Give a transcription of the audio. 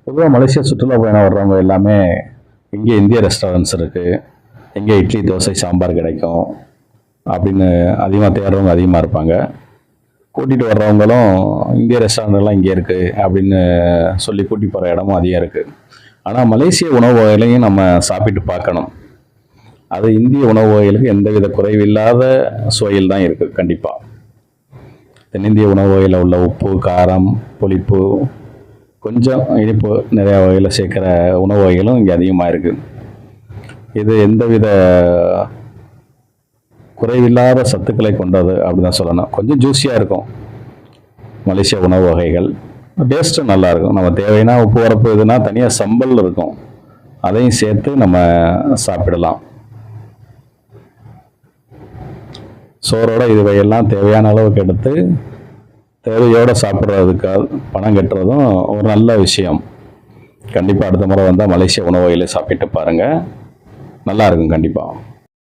பொதுவாக மலேசியா சுற்றுலா பயணம் வர்றவங்க எல்லாமே இங்கே இந்திய ரெஸ்டாரண்ட்ஸ் இருக்குது, எங்கே இட்லி தோசை சாம்பார் கிடைக்கும் அப்படின்னு அதிகமாக தேடுறவங்க அதிகமாக இருப்பாங்க. கூட்டிகிட்டு வர்றவங்களும் இந்திய ரெஸ்டாரண்ட்லாம் இங்கே இருக்குது அப்படின்னு சொல்லி கூட்டி போகிற இடமும் அதிகம் இருக்குது. ஆனால் மலேசிய உணவு வகைகளையும் நம்ம சாப்பிட்டு பார்க்கணும். அது இந்திய உணவு வகைகளுக்கு எந்தவித குறைவில்லாத சுவையில் தான் இருக்குது. கண்டிப்பாக தென்னிந்திய உணவு வகையில் உள்ள உப்பு, காரம், புளிப்பு, கொஞ்சம் இனிப்பு நிறையா வகையில் சேர்க்குற உணவு வகைகளும் இங்கே அதிகமாக இருக்குது. இது எந்தவித குறைவில்லாத சத்துக்களை கொண்டது அப்படி தான் சொல்லணும். கொஞ்சம் ஜூஸியாக இருக்கும் மலேசியா உணவு வகைகள். டேஸ்ட்டும் நல்லாயிருக்கும். நம்ம தேவைன்னா உப்பு வரப்பு இதுனா தனியாக சம்பல் இருக்கும், அதையும் சேர்த்து நம்ம சாப்பிடலாம். சோறோட இதுவையெல்லாம் தேவையான அளவுக்கு எடுத்து தேவையோடு சாப்பிட்றதுக்கு பணம் கட்டுறதும் ஒரு நல்ல விஷயம். கண்டிப்பாக அடுத்த முறை வந்தால் மலேசியா உணவு வகைகளை சாப்பிட்டு பாருங்கள், நல்லா இருக்கும் கண்டிப்பாக.